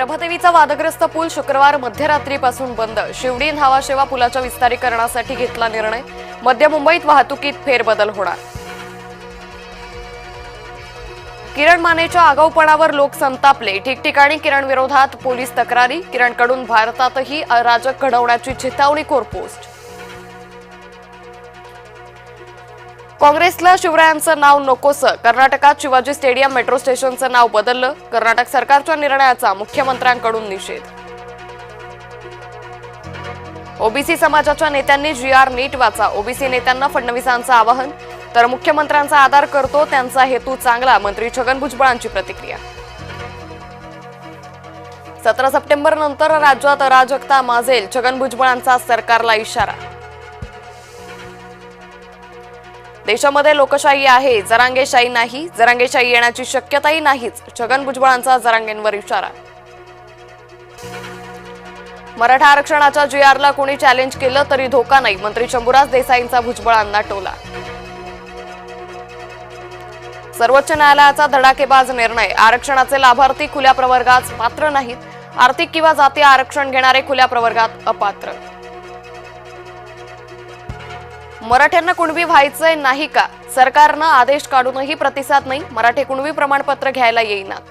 प्रभादेवीचा वादग्रस्त पूल शुक्रवार मध्यरात्रीपासून बंद। शिवडी न्हावाशेवा पुलाच्या विस्तारीकरणासाठी घेतला निर्णय। मध्य मुंबईत वाहतुकीत फेरबदल होणार। किरण मानेच्या आगाऊपणावर लोक संतापले। ठिकठिकाणी किरण विरोधात पोलीस तक्रारी। किरणकडून भारतातही अराजक घडवण्याची चेतावणीखोर पोस्ट। काँग्रेसला शिवरायांचं नाव नकोसं। कर्नाटकात शिवाजी स्टेडियम मेट्रो स्टेशनचं नाव बदललं। कर्नाटक सरकारच्या निर्णयाचा मुख्यमंत्र्यांकडून निषेध। ओबीसी समाजाच्या नेत्यांनी जी.आर. नीट वाचा। ओबीसी नेत्यांना फडणवीसांचं आवाहन। तर मुख्यमंत्र्यांचा आदर करतो, त्यांचा हेतू चांगला। मंत्री छगन भुजबळांची प्रतिक्रिया। 17 सप्टेंबर नंतर राज्यात अराजकता माजेल। छगन भुजबळांचा सरकारला इशारा। देशामध्ये लोकशाही आहे, जरांगेशाही नाही। जरांगेशाही येण्याची शक्यताही नाहीच। छगन भुजबळांचा जरांगेंवर इशारा। मराठा आरक्षणाच्या जी.आरला कोणी चॅलेंज केलं तरी धोका नाही। मंत्री शंभूराज देसाईंचा भुजबळांना टोला। सर्वोच्च न्यायालयाचा धडाकेबाज निर्णय। आरक्षणाचे लाभार्थी खुल्या प्रवर्गात पात्र नाहीत। आर्थिक किंवा जातीय आरक्षण घेणारे खुल्या प्रवर्गात अपात्र। मराठ्यांना कुणबी व्हायचंय नाही का? सरकारनं आदेश काढूनही प्रतिसाद नाही। मराठे कुणबी प्रमाणपत्र घ्यायला येईनात।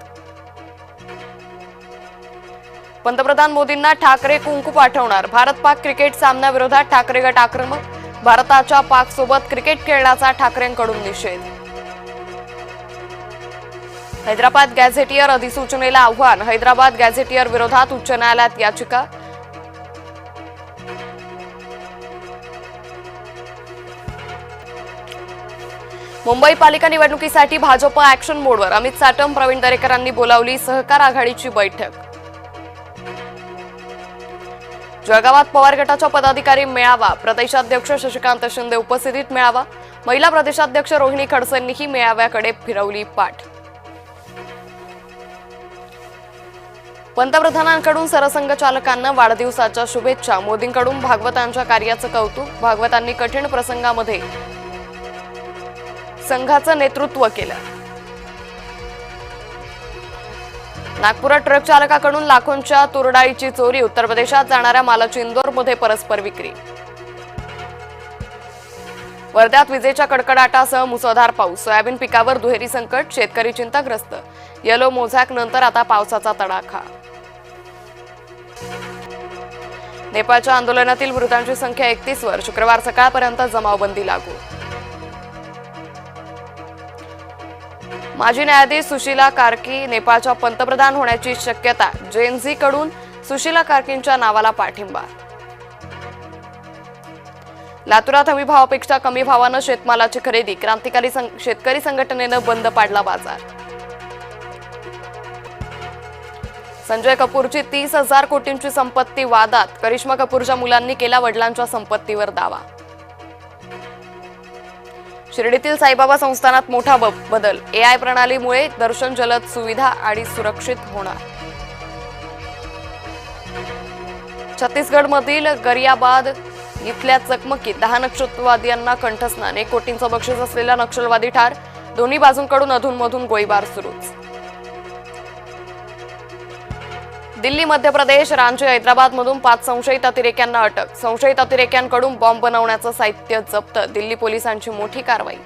पंतप्रधान मोदींना ठाकरे कुंकू पाठवणार। भारत पाक क्रिकेट सामन्याविरोधात ठाकरे गट आक्रमक। भारताच्या पाक सोबत क्रिकेट खेळण्याचा ठाकरेंकडून निषेध। हैदराबाद गॅझेटियर अधिसूचनेला आव्हान। हैदराबाद गॅझेटियर विरोधात उच्च न्यायालयात याचिका। मुंबई पालिका निवडणुकीसाठी भाजप ऍक्शन मोडवर। अमित साटम, प्रवीण दरेकरांनी बोलावली सहकार आघाडीची बैठक। जळगावात पवार गटाच्या पदाधिकारी मेळावा। प्रदेशाध्यक्ष शशिकांत शिंदे उपस्थितीत मेळावा। महिला प्रदेशाध्यक्ष रोहिणी खडसेंनीही मेळाव्याकडे फिरवली पाठ। पंतप्रधानांकडून सरसंघचालकांना वाढदिवसाच्या शुभेच्छा। मोदींकडून भागवतांच्या कार्याचं कौतुक। भागवतांनी कठीण प्रसंगामध्ये संघाचं नेतृत्व केलं। नागपुरात ट्रक चालकाकडून लाखोंच्या तुरडाळीची चोरी। उत्तर प्रदेशात जाणाऱ्या मालाची इंदोरमध्ये परस्पर विक्री। वर्ध्यात विजेच्या कडकडाटासह मुसळधार पाऊस। सोयाबीन पिकावर दुहेरी संकट। शेतकरी चिंताग्रस्त। येलो मोझॅक नंतर आता पावसाचा तडाखा। नेपाळच्या आंदोलनातील मृतांची संख्या 31 वर। शुक्रवार सकाळपर्यंत जमावबंदी लागू। माजी न्यायाधीश सुशीला कार्की नेपाळच्या पंतप्रधान होण्याची शक्यता। जेएनझी कडून सुशीला कार्कींच्या नावाला पाठिंबा। लातूरात हमी भावापेक्षा कमी भावानं शेतमालाची खरेदी। क्रांतिकारी शेतकरी संघटनेनं बंद पाडला बाजार। संजय कपूरची 30,000 कोटींची संपत्ती वादात। करिश्मा कपूरच्या मुलांनी केला वडिलांच्या संपत्तीवर दावा। शिर्डीतील साईबाबा संस्थानात मोठा बदल। एआय प्रणालीमुळे दर्शन जलद, सुविधा आणि सुरक्षित होणार। छत्तीसगडमधील गरियाबाद इथल्या चकमकीत 10 नक्षलवाद्यांना कंठस्नान। 1 कोटींचं बक्षीस असलेला नक्षलवादी ठार। दोन्ही बाजूंकडून अधूनमधून गोळीबार सुरूच। दिल्ली, मध्य प्रदेश, रांची, हैदराबादमधून 5 संशयित अतिरेक्यांना अटक। संशयित अतिरेक्यांकडून बॉम्ब बनवण्याचं साहित्य जप्त। दिल्ली पोलिसांची मोठी कारवाई।